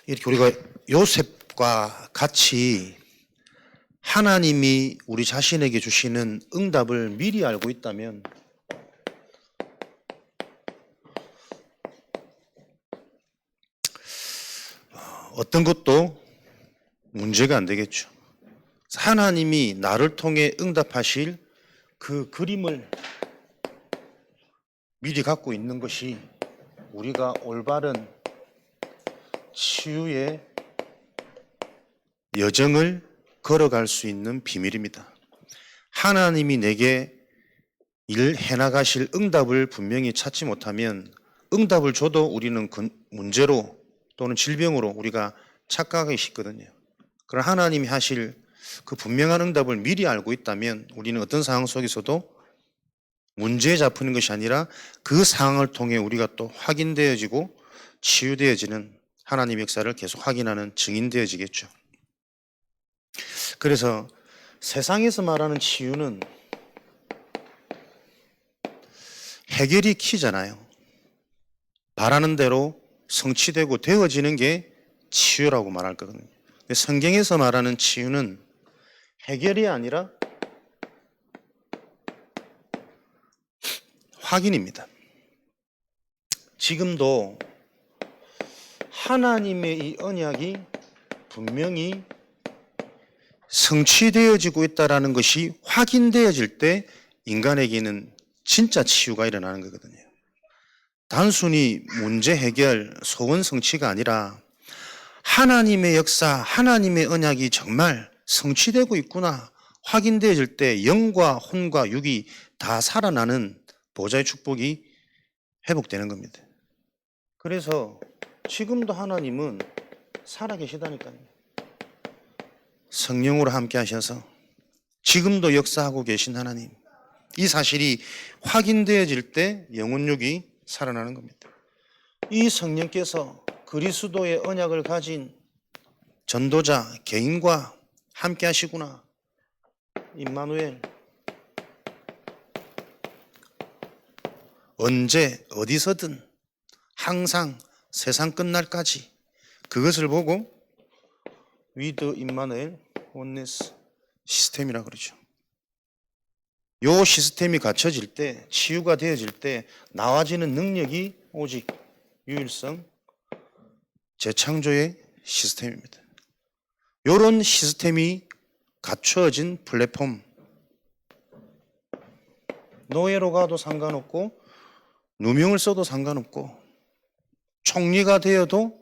이렇게 우리가 요셉과 같이 하나님이 우리 자신에게 주시는 응답을 미리 알고 있다면 어떤 것도 문제가 안 되겠죠. 하나님이 나를 통해 응답하실 그 그림을 미리 갖고 있는 것이 우리가 올바른 치유의 여정을 걸어갈 수 있는 비밀입니다. 하나님이 내게 일 해나가실 응답을 분명히 찾지 못하면 응답을 줘도 우리는 그 문제로 또는 질병으로 우리가 착각하기 쉽거든요. 그러나 하나님이 하실 그 분명한 응답을 미리 알고 있다면 우리는 어떤 상황 속에서도 문제에 잡히는 것이 아니라 그 상황을 통해 우리가 또 확인되어지고 치유되어지는 하나님의 역사를 계속 확인하는 증인되어지겠죠. 그래서 세상에서 말하는 치유는 해결이 키잖아요. 바라는 대로 성취되고 되어지는 게 치유라고 말할 거거든요. 근데 성경에서 말하는 치유는 해결이 아니라 확인입니다. 지금도 하나님의 이 언약이 분명히 성취되어지고 있다는 것이 확인되어질 때 인간에게는 진짜 치유가 일어나는 거거든요. 단순히 문제 해결, 소원 성취가 아니라 하나님의 역사, 하나님의 언약이 정말 성취되고 있구나 확인되어질 때 영과 혼과 육이 다 살아나는 보좌의 축복이 회복되는 겁니다. 그래서 지금도 하나님은 살아계시다니까요. 성령으로 함께 하셔서 지금도 역사하고 계신 하나님, 이 사실이 확인되어질 때 영혼육이 살아나는 겁니다. 이 성령께서 그리스도의 언약을 가진 전도자 개인과 함께 하시구나. 임마누엘, 언제 어디서든 항상 세상 끝날까지 그것을 보고 위드 임마누엘 원네스 시스템이라 그러죠. 요 시스템이 갖춰질 때, 치유가 되어질 때 나와지는 능력이 오직 유일성 재창조의 시스템입니다. 요런 시스템이 갖춰진 플랫폼, 노예로 가도 상관없고 누명을 써도 상관없고 총리가 되어도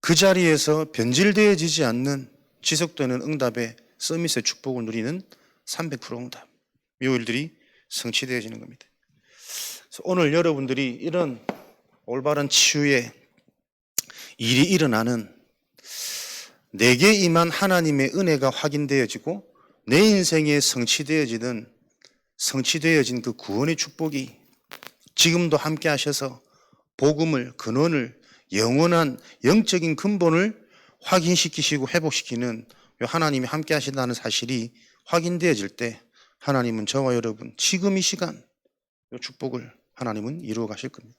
그 자리에서 변질되어지지 않는 지속되는 응답의 서밋의 축복을 누리는 300% 응답, 요 일들이 성취되어지는 겁니다. 그래서 오늘 여러분들이 이런 올바른 치유의 일이 일어나는 내게 임한 하나님의 은혜가 확인되어지고 내 인생에 성취되어진 그 구원의 축복이 지금도 함께 하셔서 복음을, 근원을, 영원한 영적인 근본을 확인시키시고 회복시키는 하나님이 함께 하신다는 사실이 확인되어질 때 하나님은 저와 여러분 지금 이 시간 이 축복을 하나님은 이루어 가실 겁니다.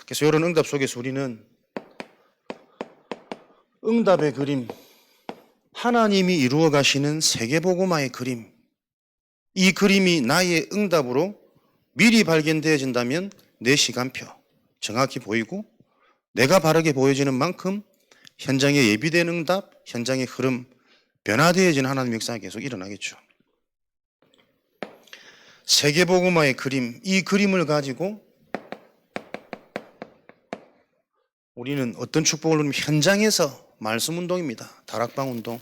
그래서 이런 응답 속에서 우리는 응답의 그림, 하나님이 이루어 가시는 세계복음화의 그림, 이 그림이 나의 응답으로 미리 발견되어진다면 내 시간표 정확히 보이고 내가 바르게 보여지는 만큼 현장에 예비된 응답, 현장의 흐름, 변화되어지는 하나님의 역사가 계속 일어나겠죠. 세계복음화의 그림, 이 그림을 가지고 우리는 어떤 축복을 누리면 현장에서 말씀운동입니다. 다락방운동.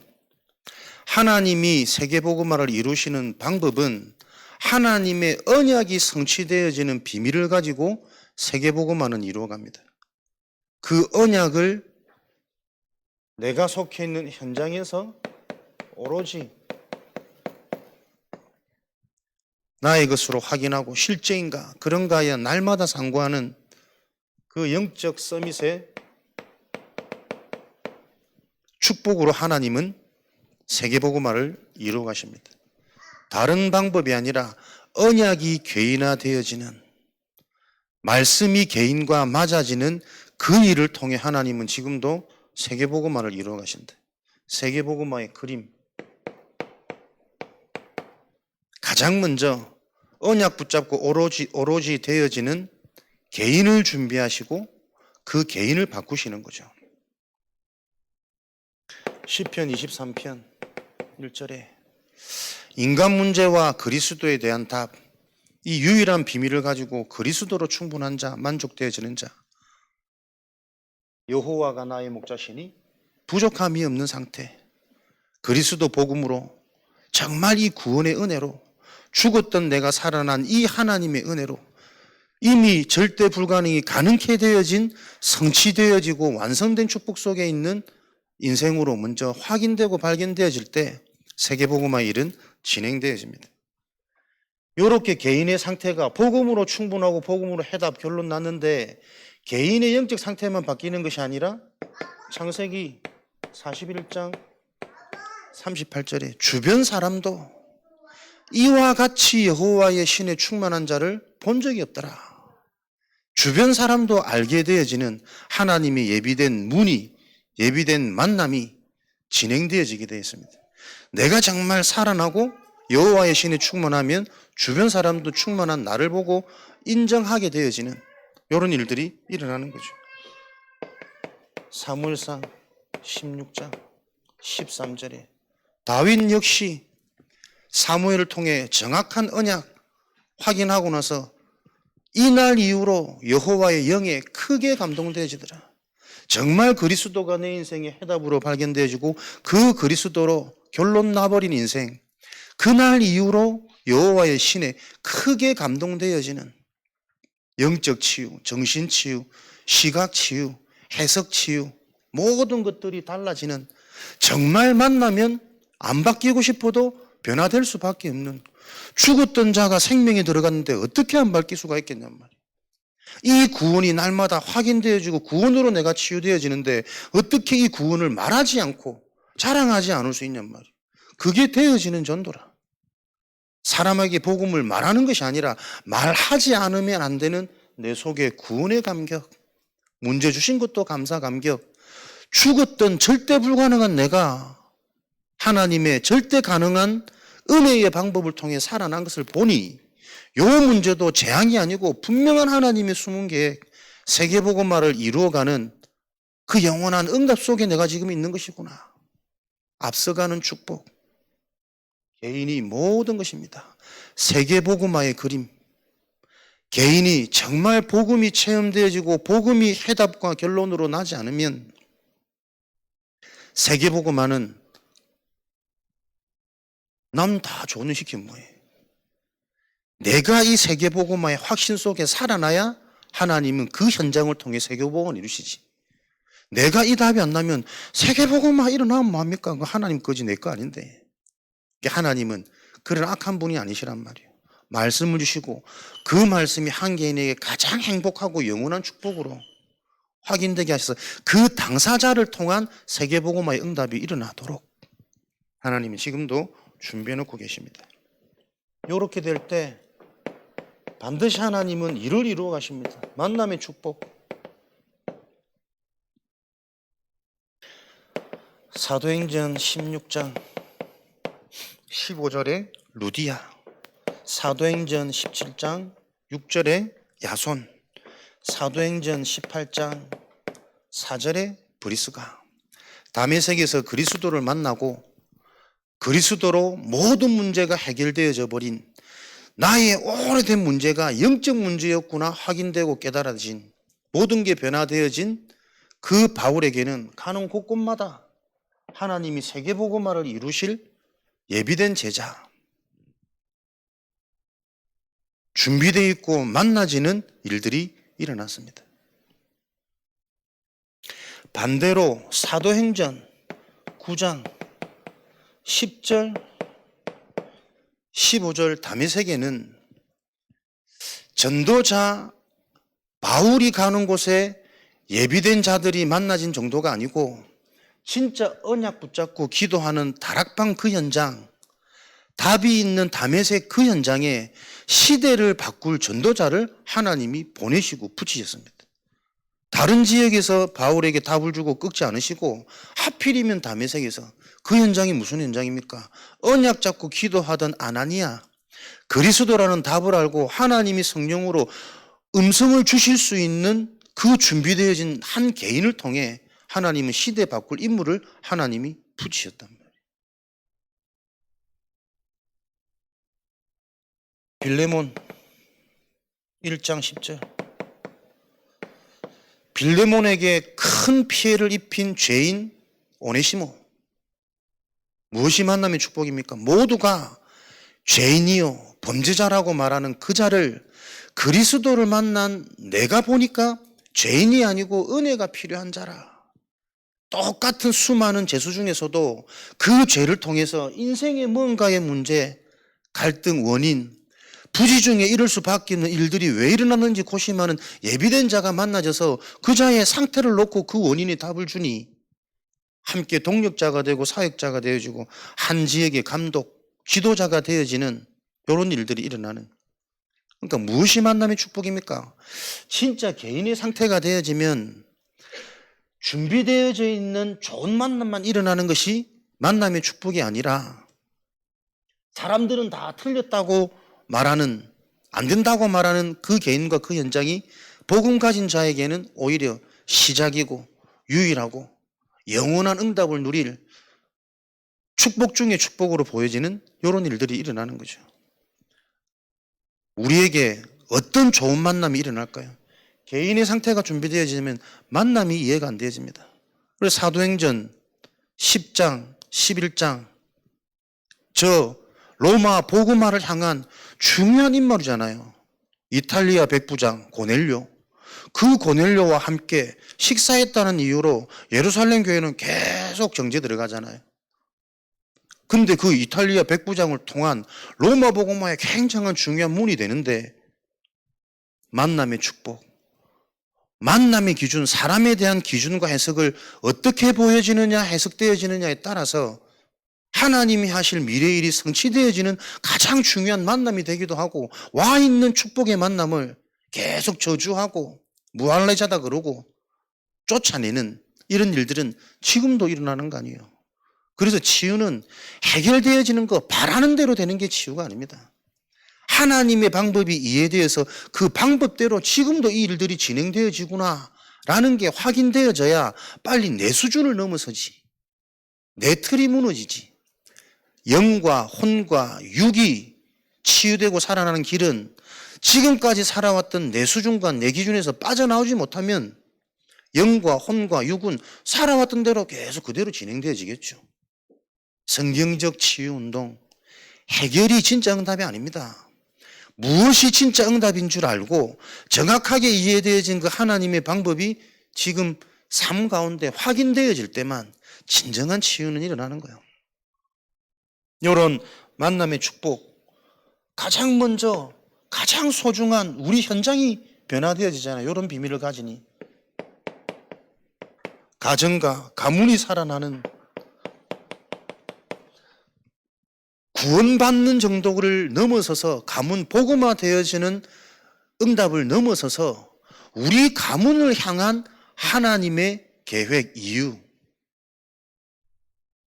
하나님이 세계복음화를 이루시는 방법은 하나님의 언약이 성취되어지는 비밀을 가지고 세계복음화는 이루어갑니다. 그 언약을 내가 속해 있는 현장에서 오로지 나의 것으로 확인하고 실제인가 그런가에 날마다 상고하는 그 영적 서밋의 축복으로 하나님은 세계복음화를 이루어 가십니다. 다른 방법이 아니라 언약이 개인화되어지는, 말씀이 개인과 맞아지는 그 일을 통해 하나님은 지금도 세계복음화를 이루어 가신다. 세계복음화의 그림. 가장 먼저 언약 붙잡고 오로지 되어지는 개인을 준비하시고 그 개인을 바꾸시는 거죠. 시편 23편 1절에 인간 문제와 그리스도에 대한 답, 이 유일한 비밀을 가지고 그리스도로 충분한 자, 만족되어지는 자, 여호와가 나의 목자시니 부족함이 없는 상태, 그리스도 복음으로 정말 이 구원의 은혜로 죽었던 내가 살아난 이 하나님의 은혜로 이미 절대 불가능이 가능케 되어진 성취되어지고 완성된 축복 속에 있는 인생으로 먼저 확인되고 발견되어질 때 세계복음화 일은 진행되어집니다. 이렇게 개인의 상태가 복음으로 충분하고 복음으로 해답 결론 났는데 개인의 영적 상태만 바뀌는 것이 아니라 창세기 41장 38절에 주변 사람도 이와 같이 여호와의 신에 충만한 자를 본 적이 없더라. 주변 사람도 알게 되어지는 하나님의 예비된 문이, 예비된 만남이 진행되어지게 되어 있습니다. 내가 정말 살아나고 여호와의 신에 충만하면 주변 사람도 충만한 나를 보고 인정하게 되어지는 이런 일들이 일어나는 거죠. 사무엘상 16장 13절에 다윗 역시 사무엘을 통해 정확한 언약 확인하고 나서 이날 이후로 여호와의 영에 크게 감동되어지더라. 정말 그리스도가 내 인생의 해답으로 발견되어지고 그 그리스도로 결론 나버린 인생, 그날 이후로 여호와의 신에 크게 감동되어지는 영적 치유, 정신 치유, 시각 치유, 해석 치유, 모든 것들이 달라지는, 정말 만나면 안 바뀌고 싶어도 변화될 수밖에 없는, 죽었던 자가 생명에 들어갔는데 어떻게 안 바뀔 수가 있겠냔 말이에요. 이 구원이 날마다 확인되어지고 구원으로 내가 치유되어지는데 어떻게 이 구원을 말하지 않고 자랑하지 않을 수 있냔 말이에요. 그게 되어지는 전도라. 사람에게 복음을 말하는 것이 아니라 말하지 않으면 안 되는 내 속의 구원의 감격, 문제 주신 것도 감사 감격, 죽었던 절대 불가능한 내가 하나님의 절대 가능한 은혜의 방법을 통해 살아난 것을 보니 이 문제도 재앙이 아니고 분명한 하나님의 숨은 계획, 세계복음화를 이루어가는 그 영원한 응답 속에 내가 지금 있는 것이구나. 앞서가는 축복, 개인이 모든 것입니다. 세계복음화의 그림, 개인이 정말 복음이 체험되어지고 복음이 해답과 결론으로 나지 않으면 세계복음화는 남 다 조는시킨 뭐예요? 내가 이 세계복음화의 확신 속에 살아나야 하나님은 그 현장을 통해 세계복음을 이루시지. 내가 이 답이 안 나면 세계복음화 일어나면 뭐합니까? 하나님 거지 내 거 아닌데. 하나님은 그런 악한 분이 아니시란 말이에요. 말씀을 주시고 그 말씀이 한 개인에게 가장 행복하고 영원한 축복으로 확인되게 하셔서 그 당사자를 통한 세계복음화의 응답이 일어나도록 하나님이 지금도 준비해 놓고 계십니다. 이렇게 될 때 반드시 하나님은 일을 이루어 가십니다. 만남의 축복. 사도행전 16장 15절에 루디아, 사도행전 17장 6절에 야손, 사도행전 18장 4절에 브리스가 다메섹에서 그리스도를 만나고 그리스도로 모든 문제가 해결되어져 버린, 나의 오래된 문제가 영적 문제였구나 확인되고 깨달아진, 모든 게 변화되어진 그 바울에게는 가는 곳곳마다 하나님이 세계복음화를 이루실 예비된 제자, 준비되어 있고 만나지는 일들이 일어났습니다. 반대로 사도행전 9장 10절 15절 다메섹에는 전도자 바울이 가는 곳에 예비된 자들이 만나진 정도가 아니고 진짜 언약 붙잡고 기도하는 다락방 그 현장, 답이 있는 다메섹 그 현장에 시대를 바꿀 전도자를 하나님이 보내시고 붙이셨습니다. 다른 지역에서 바울에게 답을 주고 꺾지 않으시고 하필이면 다메섹에서 그 현장이 무슨 현장입니까? 언약 잡고 기도하던 아나니아, 그리스도라는 답을 알고 하나님이 성령으로 음성을 주실 수 있는 그 준비되어진 한 개인을 통해 하나님은 시대 바꿀 인물을 하나님이 붙이셨단 말이에요. 빌레몬 1장 10절. 빌레몬에게 큰 피해를 입힌 죄인 오네시모. 무엇이 만남의 축복입니까? 모두가 죄인이요 범죄자라고 말하는 그 자를 그리스도를 만난 내가 보니까 죄인이 아니고 은혜가 필요한 자라. 똑같은 수많은 죄수 중에서도 그 죄를 통해서 인생의 뭔가의 문제, 갈등, 원인, 부지 중에 이럴 수밖에 없는 일들이 왜 일어났는지 고심하는 예비된 자가 만나져서 그 자의 상태를 놓고 그 원인의 답을 주니 함께 동력자가 되고 사역자가 되어지고 한 지역의 감독, 지도자가 되어지는 이런 일들이 일어나는. 그러니까 무엇이 만남의 축복입니까? 진짜 개인의 상태가 되어지면 준비되어져 있는 좋은 만남만 일어나는 것이 만남의 축복이 아니라 사람들은 다 틀렸다고 말하는, 안 된다고 말하는 그 개인과 그 현장이 복음 가진 자에게는 오히려 시작이고 유일하고 영원한 응답을 누릴 축복 중의 축복으로 보여지는 이런 일들이 일어나는 거죠. 우리에게 어떤 좋은 만남이 일어날까요? 개인의 상태가 준비되어지면 만남이 이해가 안 되어집니다. 그래서 사도행전 10장, 11장 저 로마 복음화를 향한 중요한 인물이잖아요. 이탈리아 백부장 고넬료. 그 고넬료와 함께 식사했다는 이유로 예루살렘 교회는 계속 정죄 들어가잖아요. 근데 그 이탈리아 백부장을 통한 로마 복음화에 굉장한 중요한 문이 되는데 만남의 축복, 만남의 기준, 사람에 대한 기준과 해석을 어떻게 보여지느냐, 해석되어지느냐에 따라서 하나님이 하실 미래의 일이 성취되어지는 가장 중요한 만남이 되기도 하고 와 있는 축복의 만남을 계속 저주하고 무할례자다 그러고 쫓아내는 이런 일들은 지금도 일어나는 거 아니에요. 그래서 치유는 해결되어지는 거 바라는 대로 되는 게 치유가 아닙니다. 하나님의 방법이 이해되어서 그 방법대로 지금도 이 일들이 진행되어지구나 라는 게 확인되어져야 빨리 내 수준을 넘어서지. 내 틀이 무너지지. 영과 혼과 육이 치유되고 살아나는 길은 지금까지 살아왔던 내 수준과 내 기준에서 빠져나오지 못하면 영과 혼과 육은 살아왔던 대로 계속 그대로 진행되어지겠죠. 성경적 치유운동, 해결이 진짜 응답이 아닙니다. 무엇이 진짜 응답인 줄 알고 정확하게 이해되어진 그 하나님의 방법이 지금 삶 가운데 확인되어질 때만 진정한 치유는 일어나는 거예요. 이런 만남의 축복, 가장 먼저 가장 소중한 우리 현장이 변화되어지잖아요. 이런 비밀을 가지니 가정과 가문이 살아나는, 구원받는 정도를 넘어서서 가문 복음화 되어지는 응답을 넘어서서 우리 가문을 향한 하나님의 계획, 이유,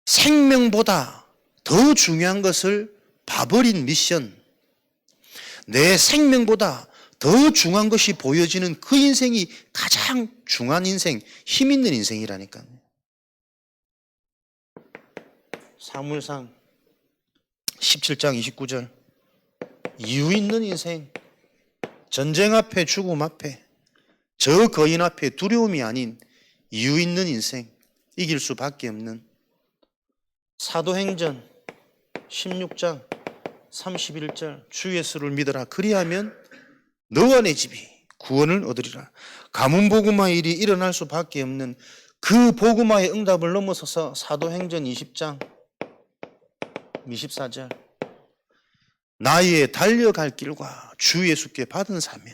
생명보다 더 중요한 것을 봐버린 미션, 내 생명보다 더 중요한 것이 보여지는 그 인생이 가장 중요한 인생, 힘 있는 인생이라니까요. 사무엘상 17장 29절. 이유 있는 인생, 전쟁 앞에 죽음 앞에 저 거인 앞에 두려움이 아닌 이유 있는 인생, 이길 수밖에 없는. 사도행전 16장 31절. 주 예수를 믿어라 그리하면 너와 내 집이 구원을 얻으리라. 가문 복음화 일이 일어날 수밖에 없는 그 복음화의 응답을 넘어서서 사도행전 20장 24절. 나의 달려갈 길과 주 예수께 받은 사명,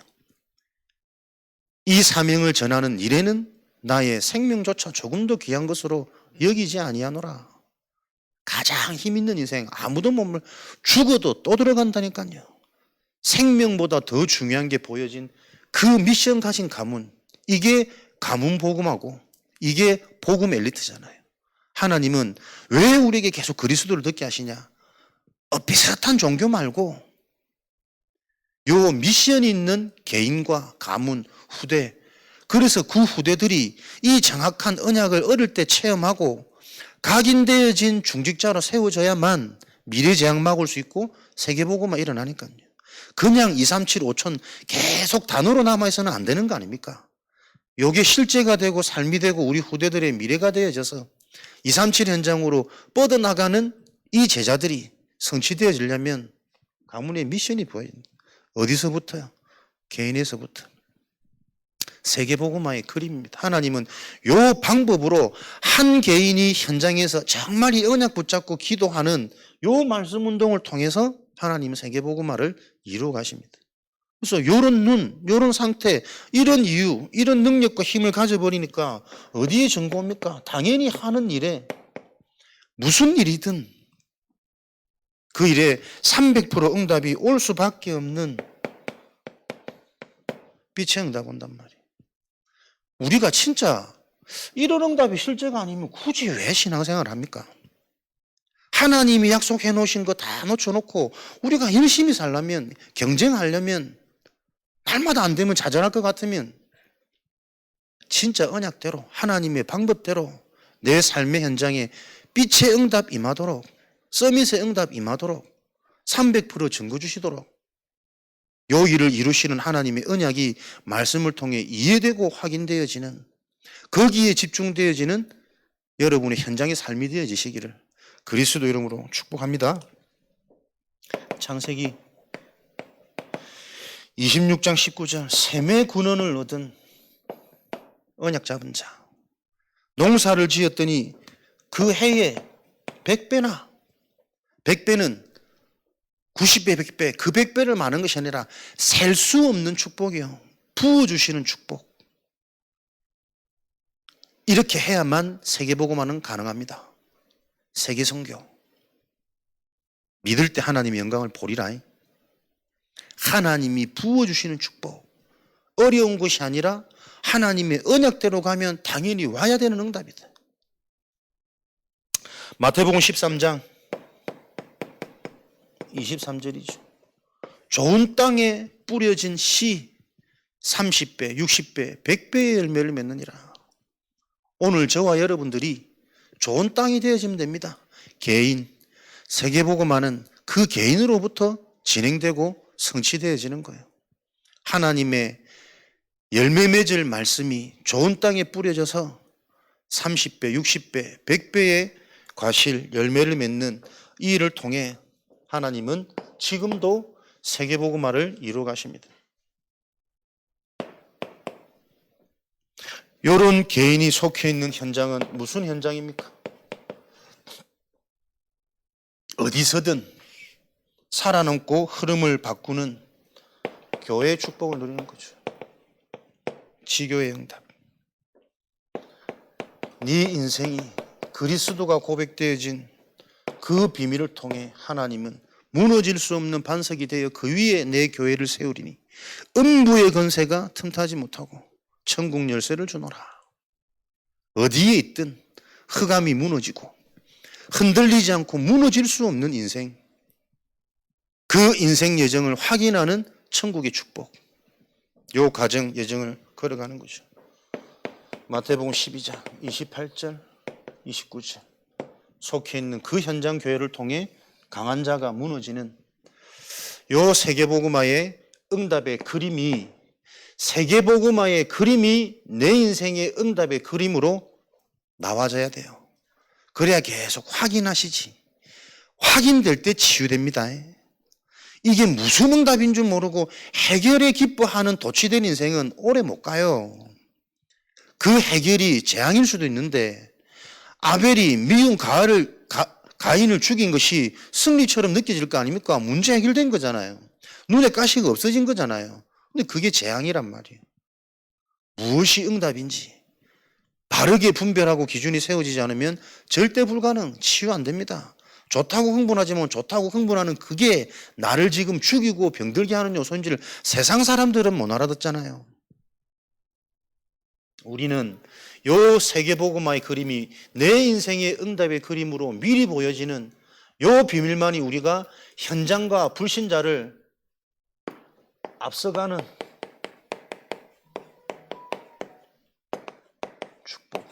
이 사명을 전하는 일에는 나의 생명조차 조금도 귀한 것으로 여기지 아니하노라. 가장 힘 있는 인생, 아무도 못 죽어도 또 들어간다니까요. 생명보다 더 중요한 게 보여진 그 미션 가진 가문, 이게 가문 복음하고 이게 복음 엘리트잖아요. 하나님은 왜 우리에게 계속 그리스도를 듣게 하시냐? 비슷한 종교 말고 요 미션이 있는 개인과 가문, 후대, 그래서 그 후대들이 이 정확한 언약을 어릴 때 체험하고 각인되어진 중직자로 세워져야만 미래재앙 막을 수 있고 세계복음화 일어나니까요. 그냥 2, 3, 7, 5천 계속 단어로 남아있어는 안 되는 거 아닙니까? 요게 실제가 되고 삶이 되고 우리 후대들의 미래가 되어져서 2, 3, 7 현장으로 뻗어나가는 이 제자들이 성취되어지려면 가문의 미션이 보여요. 어디서부터요? 개인에서부터. 세계복음화의 그림입니다. 하나님은 요 방법으로 한 개인이 현장에서 정말 이 언약 붙잡고 기도하는 요 말씀 운동을 통해서 하나님은 세계복음화를 이루어 가십니다. 그래서 요런 눈, 요런 상태, 이런 이유, 이런 능력과 힘을 가져버리니까 어디에 정보입니까? 당연히 하는 일에 무슨 일이든 그 일에 300% 응답이 올 수밖에 없는 빛의 응답 온단 말이에요. 우리가 진짜 이런 응답이 실제가 아니면 굳이 왜 신앙생활을 합니까? 하나님이 약속해 놓으신 거 다 놓쳐놓고 우리가 열심히 살려면, 경쟁하려면, 날마다 안 되면 좌절할 것 같으면 진짜 언약대로 하나님의 방법대로 내 삶의 현장에 빛의 응답 임하도록, 서밋의 응답 임하도록 300% 증거 주시도록 요 일을 이루시는 하나님의 언약이 말씀을 통해 이해되고 확인되어지는, 거기에 집중되어지는 여러분의 현장의 삶이 되어지시기를 그리스도 이름으로 축복합니다. 창세기 26장 19절 셈의 군원을 얻은 언약 잡은 자, 농사를 지었더니 그 해에 100배나, 100배는 90배, 100배, 그 100배를 많은 것이 아니라 셀 수 없는 축복이요. 부어주시는 축복. 이렇게 해야만 세계복음화는 가능합니다. 세계선교. 믿을 때 하나님의 영광을 보리라. 하나님이 부어주시는 축복. 어려운 것이 아니라 하나님의 언약대로 가면 당연히 와야 되는 응답이다. 마태복음 13장 23절이죠. 좋은 땅에 뿌려진 씨 30배, 60배, 100배의 열매를 맺느니라. 오늘 저와 여러분들이 좋은 땅이 되어지면 됩니다. 개인, 세계복음화는 그 개인으로부터 진행되고 성취되어지는 거예요. 하나님의 열매 맺을 말씀이 좋은 땅에 뿌려져서 30배, 60배, 100배의 과실, 열매를 맺는 이 일을 통해 하나님은 지금도 세계복음화를 이루어 가십니다. 이런 개인이 속해 있는 현장은 무슨 현장입니까? 어디서든 살아남고 흐름을 바꾸는 교회의 축복을 누리는 거죠. 지교의 응답. 네 인생이 그리스도가 고백되어진 그 비밀을 통해 하나님은 무너질 수 없는 반석이 되어 그 위에 내 교회를 세우리니 음부의 건세가 틈타지 못하고 천국 열쇠를 주노라. 어디에 있든 흑암이 무너지고 흔들리지 않고 무너질 수 없는 인생, 그 인생 여정을 확인하는 천국의 축복, 요 가정 여정을 걸어가는 거죠. 마태복음 12장 28절 29절 속해 있는 그 현장 교회를 통해 강한 자가 무너지는 요 세계복음화의 응답의 그림이, 세계복음화의 그림이 내 인생의 응답의 그림으로 나와져야 돼요. 그래야 계속 확인하시지. 확인될 때 치유됩니다. 이게 무슨 응답인 줄 모르고 해결에 기뻐하는 도취된 인생은 오래 못 가요. 그 해결이 재앙일 수도 있는데 아벨이 미운 가인을 죽인 것이 승리처럼 느껴질 거 아닙니까? 문제 해결된 거잖아요. 눈에 가시가 없어진 거잖아요. 근데 그게 재앙이란 말이에요. 무엇이 응답인지 바르게 분별하고 기준이 세워지지 않으면 절대 불가능, 치유 안 됩니다. 좋다고 흥분하지만 좋다고 흥분하는 그게 나를 지금 죽이고 병들게 하는 요소인지를 세상 사람들은 못 알아듣잖아요. 우리는 요 세계복음화의 그림이 내 인생의 응답의 그림으로 미리 보여지는 요 비밀만이 우리가 현장과 불신자를 앞서가는 축복.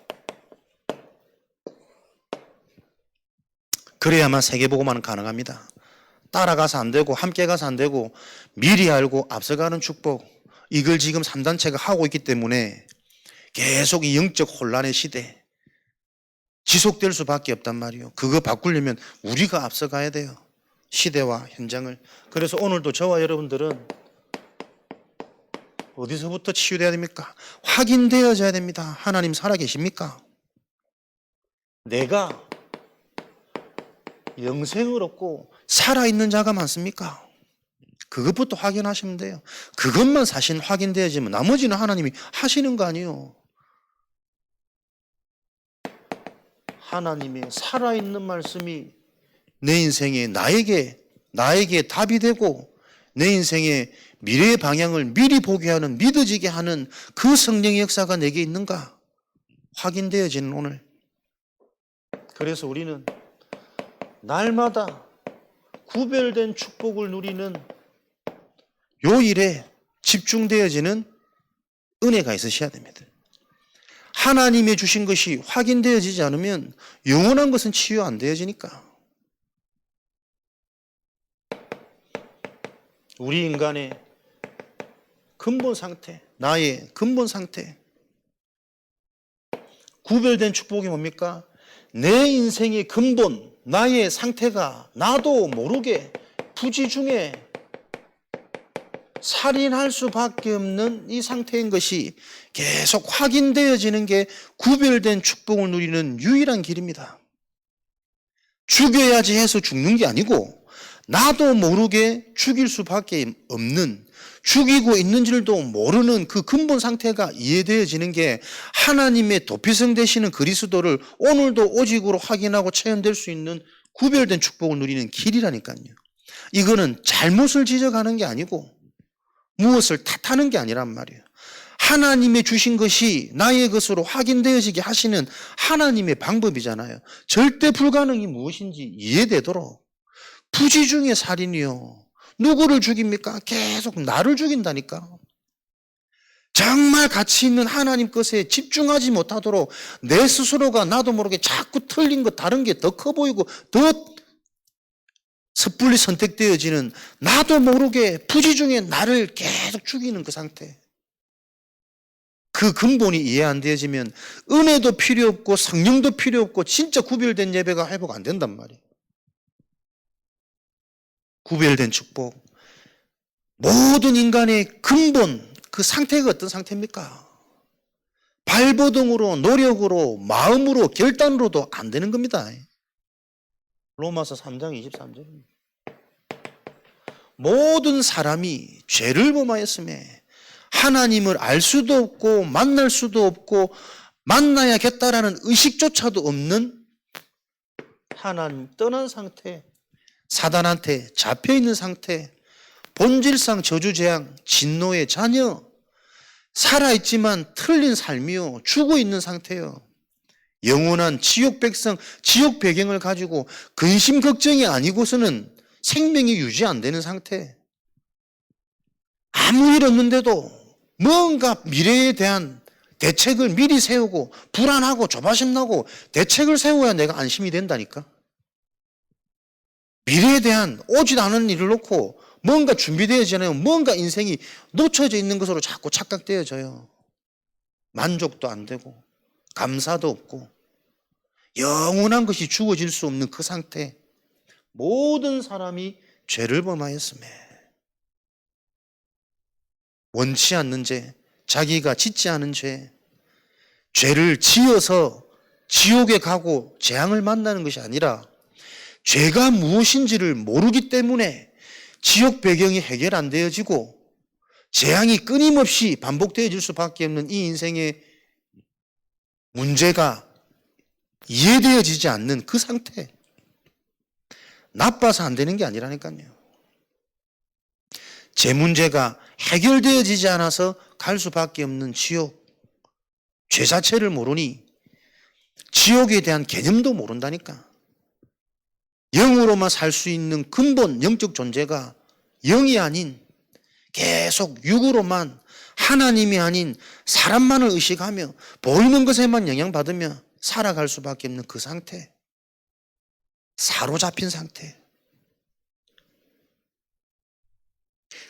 그래야만 세계복음화는 가능합니다. 따라가서 안 되고 함께 가서 안 되고 미리 알고 앞서가는 축복. 이걸 지금 3단체가 하고 있기 때문에 계속 이 영적 혼란의 시대 지속될 수밖에 없단 말이에요. 그거 바꾸려면 우리가 앞서가야 돼요. 시대와 현장을. 그래서 오늘도 저와 여러분들은 어디서부터 치유돼야 됩니까? 확인되어져야 됩니다. 하나님 살아계십니까? 내가 영생을 얻고 살아있는 자가 많습니까? 그것부터 확인하시면 돼요. 그것만 사실 확인되어지면 나머지는 하나님이 하시는 거 아니에요. 하나님의 살아있는 말씀이 내 인생에 나에게 답이 되고 내 인생의 미래의 방향을 미리 보게 하는, 믿어지게 하는 그 성령의 역사가 내게 있는가 확인되어지는 오늘. 그래서 우리는 날마다 구별된 축복을 누리는 요 일에 집중되어지는 은혜가 있으셔야 됩니다. 하나님이 주신 것이 확인되어지지 않으면 영원한 것은 치유 안 되어지니까. 우리 인간의 근본 상태, 나의 근본 상태. 구별된 축복이 뭡니까? 내 인생의 근본, 나의 상태가 나도 모르게 부지 중에 살인할 수밖에 없는 이 상태인 것이 계속 확인되어지는 게 구별된 축복을 누리는 유일한 길입니다. 죽여야지 해서 죽는 게 아니고 나도 모르게 죽일 수밖에 없는, 죽이고 있는 줄도 모르는 그 근본 상태가 이해되어지는 게 하나님의 도피성 되시는 그리스도를 오늘도 오직으로 확인하고 체험될 수 있는 구별된 축복을 누리는 길이라니까요. 이거는 잘못을 지적하는 게 아니고 무엇을 탓하는 게 아니란 말이에요. 하나님의 주신 것이 나의 것으로 확인되어지게 하시는 하나님의 방법이잖아요. 절대 불가능이 무엇인지 이해되도록. 부지 중에 살인이요. 누구를 죽입니까? 계속 나를 죽인다니까. 정말 가치 있는 하나님 것에 집중하지 못하도록 내 스스로가 나도 모르게 자꾸 틀린 것, 다른 게 더 커 보이고 더 섣불리 선택되어지는 나도 모르게 부지 중에 나를 계속 죽이는 그 상태. 그 근본이 이해 안 되어지면 은혜도 필요 없고 성령도 필요 없고 진짜 구별된 예배가 회복 안 된단 말이에요. 구별된 축복. 모든 인간의 근본, 그 상태가 어떤 상태입니까? 발버둥으로, 노력으로, 마음으로, 결단으로도 안 되는 겁니다. 로마서 3장 23절입니다. 모든 사람이 죄를 범하였음에 하나님을 알 수도 없고 만날 수도 없고 만나야겠다라는 의식조차도 없는 하나님 떠난 상태, 사단한테 잡혀있는 상태, 본질상 저주재앙, 진노의 자녀, 살아있지만 틀린 삶이요, 죽어있는 상태요. 영원한 지옥 백성, 지옥 배경을 가지고 근심 걱정이 아니고서는 생명이 유지 안 되는 상태. 아무 일 없는데도 뭔가 미래에 대한 대책을 미리 세우고 불안하고 조바심 나고 대책을 세워야 내가 안심이 된다니까. 미래에 대한 오지 않은 일을 놓고 뭔가 준비되어지잖아요. 뭔가 인생이 놓쳐져 있는 것으로 자꾸 착각되어져요. 만족도 안 되고 감사도 없고 영원한 것이 주어질 수 없는 그 상태. 모든 사람이 죄를 범하였음에 원치 않는 죄, 자기가 짓지 않은 죄, 죄를 지어서 지옥에 가고 재앙을 만나는 것이 아니라 죄가 무엇인지를 모르기 때문에 지옥 배경이 해결 안 되어지고 재앙이 끊임없이 반복되어질 수밖에 없는 이 인생의 문제가 이해되어지지 않는 그 상태. 나빠서 안 되는 게 아니라니까요. 제 문제가 해결되어지지 않아서 갈 수밖에 없는 지옥. 죄 자체를 모르니 지옥에 대한 개념도 모른다니까. 영으로만 살 수 있는 근본 영적 존재가 영이 아닌 계속 육으로만 하나님이 아닌 사람만을 의식하며 보이는 것에만 영향받으며 살아갈 수밖에 없는 그 상태. 사로잡힌 상태.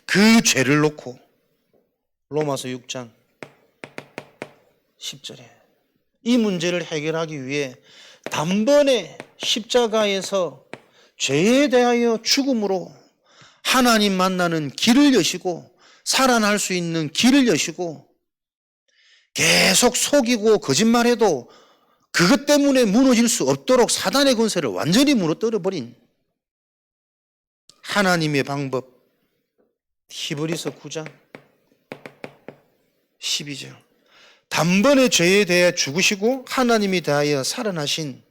그 죄를 놓고 로마서 6장 10절에 이 문제를 해결하기 위해 단번에 십자가에서 죄에 대하여 죽음으로 하나님 만나는 길을 여시고 살아날 수 있는 길을 여시고 계속 속이고 거짓말해도 그것 때문에 무너질 수 없도록 사단의 권세를 완전히 무너뜨려버린 하나님의 방법. 히브리서 9장 12절. 단번에 죄에 대해 죽으시고 하나님이 대하여 살아나신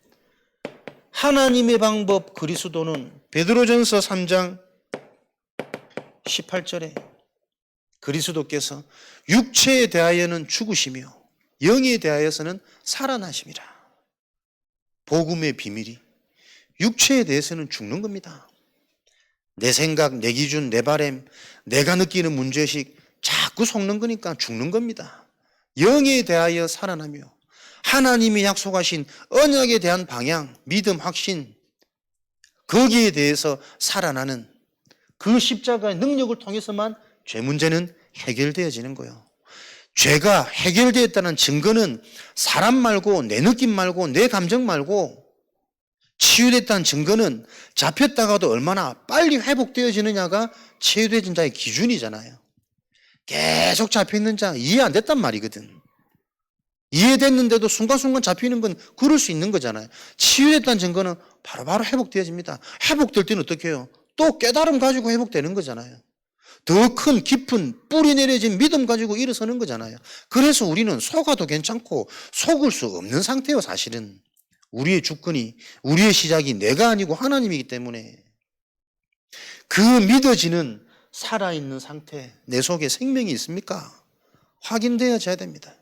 하나님의 방법 그리스도는 베드로전서 3장 18절에 그리스도께서 육체에 대하여는 죽으시며 영에 대하여서는 살아나심이라. 복음의 비밀이 육체에 대해서는 죽는 겁니다. 내 생각, 내 기준, 내 바램, 내가 느끼는 문제식 자꾸 속는 거니까 죽는 겁니다. 영에 대하여 살아나며 하나님이 약속하신 언약에 대한 방향, 믿음, 확신, 거기에 대해서 살아나는 그 십자가의 능력을 통해서만 죄 문제는 해결되어지는 거예요. 죄가 해결되었다는 증거는 사람 말고 내 느낌 말고 내 감정 말고 치유됐다는 증거는 잡혔다가도 얼마나 빨리 회복되어지느냐가 치유된 자의 기준이잖아요. 계속 잡혀있는 자 이해 안 됐단 말이거든. 이해됐는데도 순간순간 잡히는 건 그럴 수 있는 거잖아요. 치유됐다는 증거는 바로바로 회복되어집니다. 회복될 때는 어떻게 해요? 또 깨달음 가지고 회복되는 거잖아요. 더 큰 깊은 뿌리 내려진 믿음 가지고 일어서는 거잖아요. 그래서 우리는 속아도 괜찮고 속을 수 없는 상태예요. 사실은 우리의 주권이, 우리의 시작이 내가 아니고 하나님이기 때문에 그 믿어지는 살아있는 상태, 내 속에 생명이 있습니까? 확인되어져야 됩니다.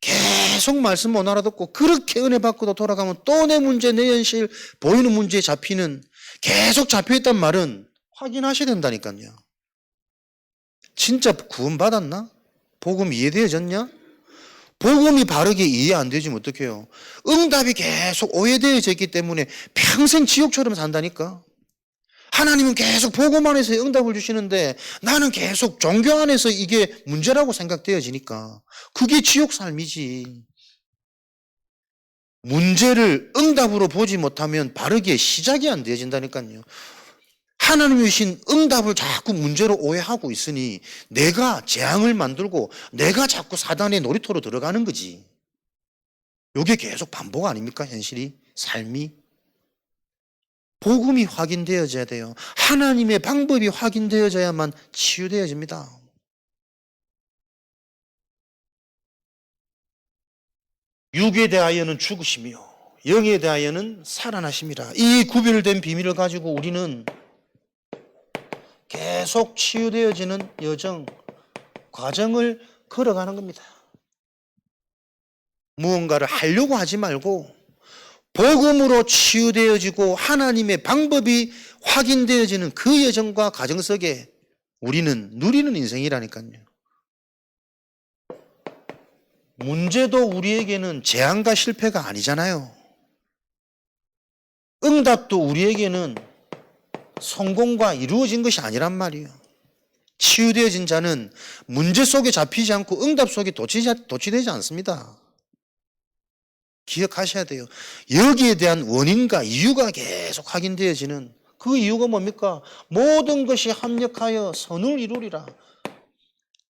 계속 말씀 못 알아듣고 그렇게 은혜 받고도 돌아가면 또 내 문제, 내 현실, 보이는 문제에 잡히는, 계속 잡혀있단 말은 확인하셔야 된다니까요. 진짜 구원받았나? 복음 이해되어졌냐? 복음이 바르게 이해 안 되지면 어떡해요? 응답이 계속 오해되어져 있기 때문에 평생 지옥처럼 산다니까. 하나님은 계속 복음 안에서 응답을 주시는데 나는 계속 종교 안에서 이게 문제라고 생각되어지니까 그게 지옥 삶이지. 문제를 응답으로 보지 못하면 바르게 시작이 안 되어진다니까요. 하나님이 주신 응답을 자꾸 문제로 오해하고 있으니 내가 재앙을 만들고 내가 자꾸 사단의 놀이터로 들어가는 거지. 이게 계속 반복 아닙니까? 현실이, 삶이. 복음이 확인되어져야 돼요. 하나님의 방법이 확인되어져야만 치유되어집니다. 육에 대하여는 죽으시며 영에 대하여는 살아나심이라. 이 구별된 비밀을 가지고 우리는 계속 치유되어지는 여정, 과정을 걸어가는 겁니다. 무언가를 하려고 하지 말고 복음으로 치유되어지고 하나님의 방법이 확인되어지는 그 여정과 과정 속에 우리는 누리는 인생이라니까요. 문제도 우리에게는 재앙과 실패가 아니잖아요. 응답도 우리에게는 성공과 이루어진 것이 아니란 말이에요. 치유되어진 자는 문제 속에 잡히지 않고 응답 속에 도취되지 않습니다. 기억하셔야 돼요. 여기에 대한 원인과 이유가 계속 확인되어지는 그 이유가 뭡니까? 모든 것이 합력하여 선을 이루리라.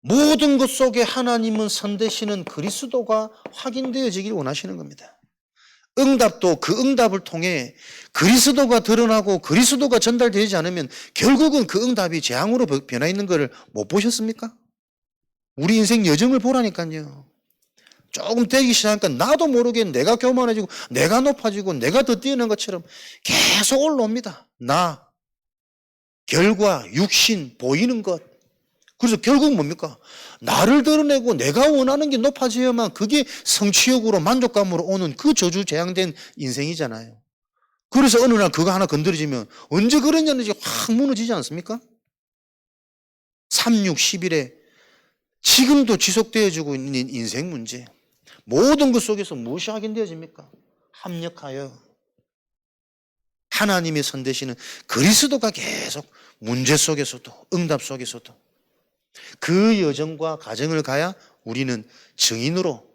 모든 것 속에 하나님은 선대시는 그리스도가 확인되어지길 원하시는 겁니다. 응답도 그 응답을 통해 그리스도가 드러나고 그리스도가 전달되지 않으면 결국은 그 응답이 재앙으로 변화 있는 것을 못 보셨습니까? 우리 인생 여정을 보라니까요. 조금 되기 시작하니까 나도 모르게 내가 교만해지고 내가 높아지고 내가 더 뛰어난 것처럼 계속 올라옵니다. 나, 결과, 육신, 보이는 것, 그래서 결국 뭡니까? 나를 드러내고 내가 원하는 게 높아져야만 그게 성취욕으로 만족감으로 오는 그 저주재앙된 인생이잖아요. 그래서 어느 날 그거 하나 건드려지면 언제 그랬냐는지 확 무너지지 않습니까? 3, 6, 11에 지금도 지속되어지고 있는 인생 문제. 모든 것 속에서 무엇이 확인되어집니까? 합력하여 하나님의 선 되시는 그리스도가 계속 문제 속에서도 응답 속에서도 그 여정과 과정을 가야 우리는 증인으로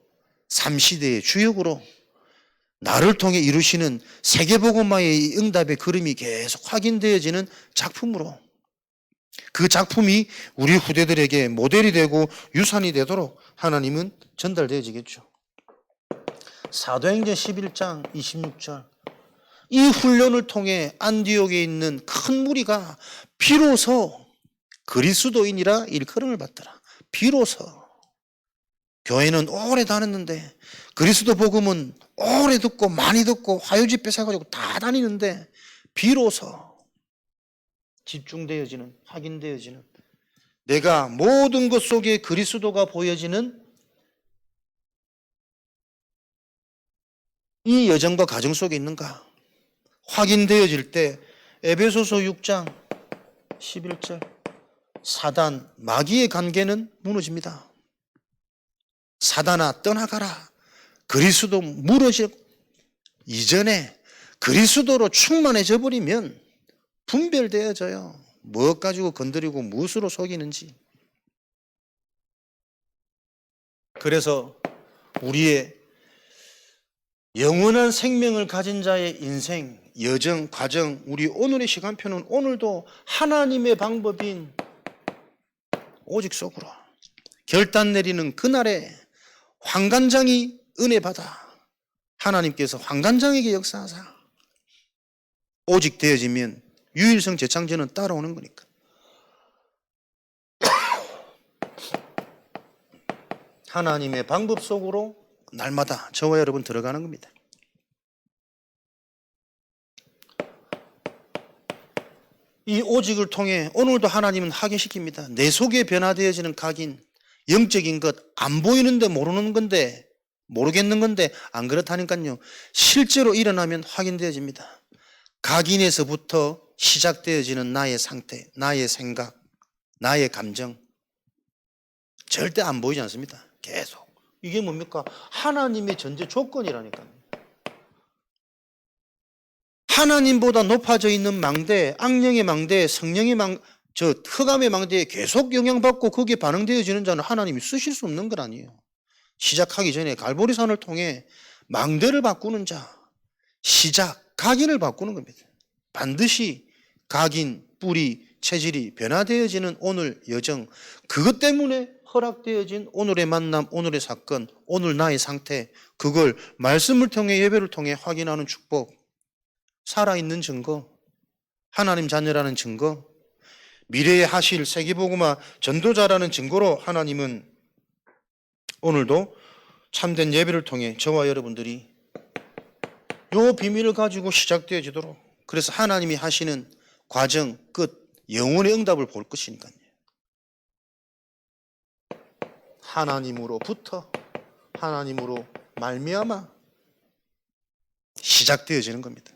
삼시대의 주역으로 나를 통해 이루시는 세계복음화의 응답의 그림이 계속 확인되어지는 작품으로 그 작품이 우리 후대들에게 모델이 되고 유산이 되도록 하나님은 전달되어지겠죠. 사도행전 11장 26절 이 훈련을 통해 안디옥에 있는 큰 무리가 비로소 그리스도인이라 일컬음을 받더라. 비로소 교회는 오래 다녔는데 그리스도 복음은 오래 듣고 많이 듣고 화요집 뺏어가지고 다 다니는데 비로소 집중되어지는 확인되어지는 내가 모든 것 속에 그리스도가 보여지는 이 여정과 과정 속에 있는가 확인되어질 때 에베소서 6장 11절 사단 마귀의 관계는 무너집니다. 사단아 떠나가라. 그리스도 무너져 이전에 그리스도로 충만해져 버리면 분별되어져요. 무엇 가지고 건드리고 무엇으로 속이는지. 그래서 우리의 영원한 생명을 가진 자의 인생, 여정, 과정, 우리 오늘의 시간표는 오늘도 하나님의 방법인 오직 속으로 결단 내리는 그날에 환관장이 은혜 받아 하나님께서 환관장에게 역사하사 오직 되어지면 유일성 재창조는 따라오는 거니까. 하나님의 방법 속으로 날마다 저와 여러분 들어가는 겁니다. 이 오직을 통해 오늘도 하나님은 확인시킵니다. 내 속에 변화되어지는 각인, 영적인 것, 안 보이는데 모르는 건데, 모르겠는 건데 안 그렇다니까요. 실제로 일어나면 확인되어집니다. 각인에서부터 시작되어지는 나의 상태, 나의 생각, 나의 감정 절대 안 보이지 않습니다. 계속. 이게 뭡니까? 하나님의 전제 조건이라니까요. 하나님보다 높아져 있는 망대, 악령의 망대, 성령의 흑암의 망대에 계속 영향받고 거기에 반응되어지는 자는 하나님이 쓰실 수 없는 건 아니에요. 시작하기 전에 갈보리산을 통해 망대를 바꾸는 자, 시작, 각인을 바꾸는 겁니다. 반드시 각인, 뿌리, 체질이 변화되어지는 오늘 여정, 그것 때문에 허락되어진 오늘의 만남, 오늘의 사건, 오늘 나의 상태, 그걸 말씀을 통해 예배를 통해 확인하는 축복, 살아있는 증거, 하나님 자녀라는 증거, 미래에 하실 세계복음화 전도자라는 증거로 하나님은 오늘도 참된 예배를 통해 저와 여러분들이 요 비밀을 가지고 시작되어지도록 그래서 하나님이 하시는 과정 끝 영혼의 응답을 볼 것이니까요. 하나님으로부터 하나님으로 말미암아 시작되어지는 겁니다.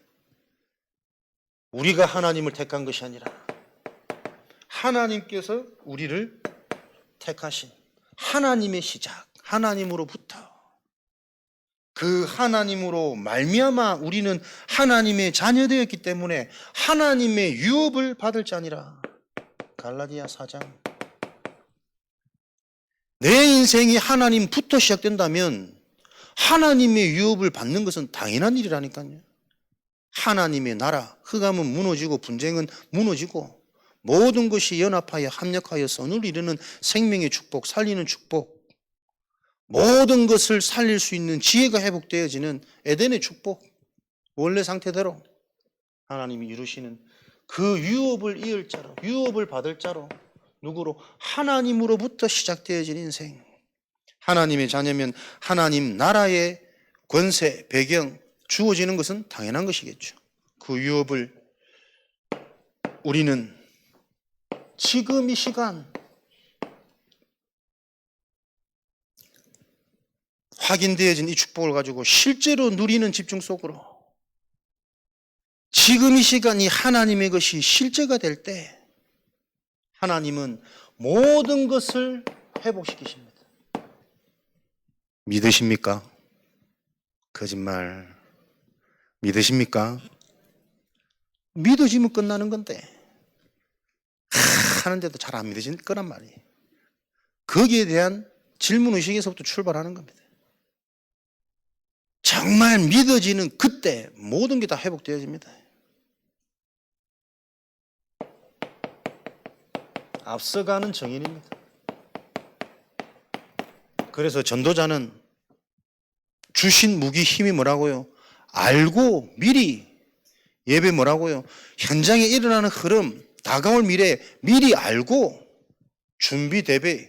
우리가 하나님을 택한 것이 아니라 하나님께서 우리를 택하신 하나님의 시작, 하나님으로부터 그 하나님으로 말미암아 우리는 하나님의 자녀되었기 때문에 하나님의 유업을 받을 자니라. 갈라디아 4장. 내 인생이 하나님부터 시작된다면 하나님의 유업을 받는 것은 당연한 일이라니까요. 하나님의 나라, 흑암은 무너지고 분쟁은 무너지고 모든 것이 연합하여 합력하여 선을 이루는 생명의 축복, 살리는 축복, 모든 것을 살릴 수 있는 지혜가 회복되어지는 에덴의 축복, 원래 상태대로 하나님이 이루시는 그 유업을 이을 자로, 유업을 받을 자로 누구로? 하나님으로부터 시작되어진 인생. 하나님의 자녀면 하나님 나라의 권세, 배경 주어지는 것은 당연한 것이겠죠. 그 유업을 우리는 지금 이 시간 확인되어진 이 축복을 가지고 실제로 누리는 집중 속으로 지금 이 시간이 하나님의 것이 실제가 될 때 하나님은 모든 것을 회복시키십니다. 믿으십니까? 거짓말. 믿으십니까? 믿어지면 끝나는 건데 하는데도 잘 안 믿어질 거란 말이에요. 거기에 대한 질문의식에서부터 출발하는 겁니다. 정말 믿어지는 그때 모든 게 다 회복되어집니다. 앞서가는 정인입니다. 그래서 전도자는 주신 무기 힘이 뭐라고요? 알고 미리 예배 뭐라고요? 현장에 일어나는 흐름, 다가올 미래 미리 알고 준비 대비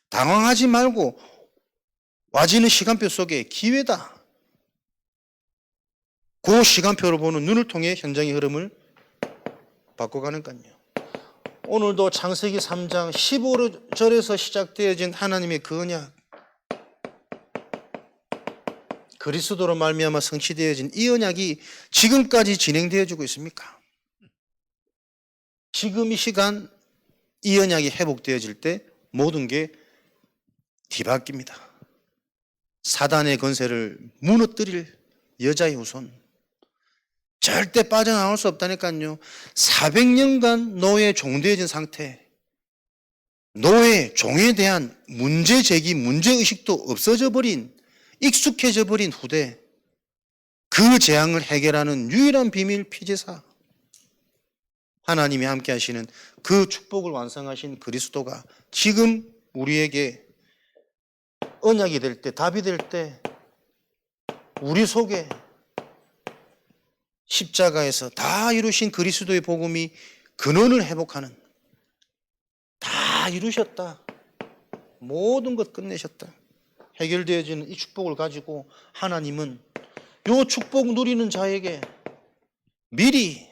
당황하지 말고 와지는 시간표 속에 기회다. 그 시간표를 보는 눈을 통해 현장의 흐름을 바꿔가는거요. 오늘도 창세기 3장 15절에서 시작되어진 하나님의 그 언약, 그리스도로 말미암아 성취되어진 이 언약이 지금까지 진행되어지고 있습니까? 지금 이 시간 이 언약이 회복되어질 때 모든 게 뒤바뀝니다. 사단의 권세를 무너뜨릴 여자의 후손, 절대 빠져나올 수 없다니까요. 400년간 노예 종되어진 상태, 노예 종에 대한 문제 제기, 문제의식도 없어져 버린, 익숙해져 버린 후대, 그 재앙을 해결하는 유일한 비밀 피제사, 하나님이 함께 하시는 그 축복을 완성하신 그리스도가 지금 우리에게 언약이 될 때, 답이 될 때 우리 속에 십자가에서 다 이루신 그리스도의 복음이 근원을 회복하는, 다 이루셨다, 모든 것 끝내셨다, 해결되어지는 이 축복을 가지고 하나님은 이 축복 누리는 자에게 미리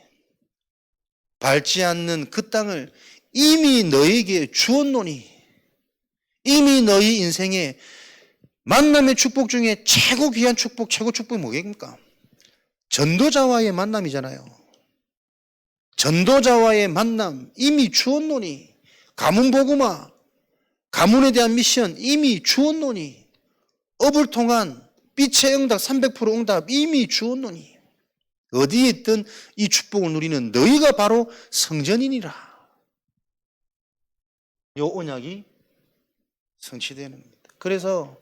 밟지 않는 그 땅을 이미 너에게 주었노니, 이미 너희 인생에 만남의 축복 중에 최고 귀한 축복, 최고 축복이 뭐겠습니까? 전도자와의 만남이잖아요. 전도자와의 만남 이미 주었노니, 가문 복음화, 가문에 대한 미션 이미 주었노니, 업을 통한 빛의 응답 300% 응답 이미 주었노니, 어디에 있든 이 축복을 누리는 너희가 바로 성전이니라. 요 언약이 성취되는 겁니다. 그래서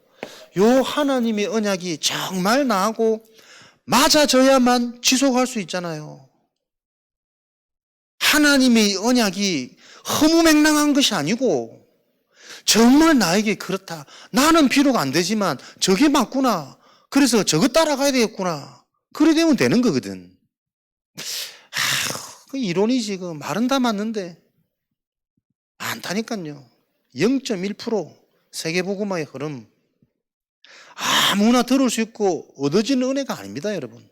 요 하나님의 언약이 정말 나하고 맞아져야만 지속할 수 있잖아요. 하나님의 언약이 허무맹랑한 것이 아니고 정말 나에게 그렇다, 나는 비록 안 되지만 저게 맞구나, 그래서 저거 따라가야 되겠구나, 그래 되면 되는 거거든. 그 이론이지, 그 말은 다 맞는데 많다니까요. 0.1% 세계복음화의 흐름, 아무나 들을 수 있고 얻어지는 은혜가 아닙니다, 여러분.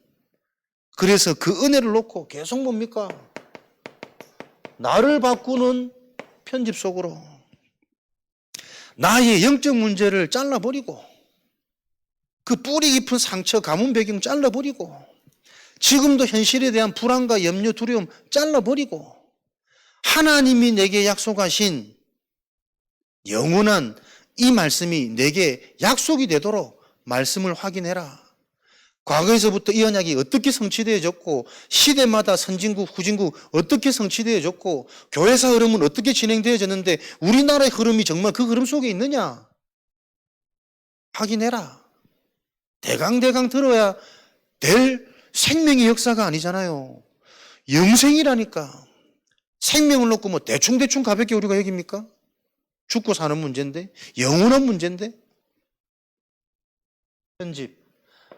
그래서 그 은혜를 놓고 계속 뭡니까? 나를 바꾸는 편집 속으로 나의 영적 문제를 잘라버리고, 그 뿌리 깊은 상처, 가문 배경 잘라버리고, 지금도 현실에 대한 불안과 염려, 두려움 잘라버리고, 하나님이 내게 약속하신 영원한 이 말씀이 내게 약속이 되도록 말씀을 확인해라. 과거에서부터 이 언약이 어떻게 성취되어졌고, 시대마다 선진국, 후진국 어떻게 성취되어졌고, 교회사 흐름은 어떻게 진행되어졌는데 우리나라의 흐름이 정말 그 흐름 속에 있느냐? 확인해라. 대강대강 들어야 될 생명의 역사가 아니잖아요. 영생이라니까. 생명을 놓고 뭐 대충대충 가볍게 우리가 여깁니까? 죽고 사는 문제인데, 영원한 문제인데. 편집,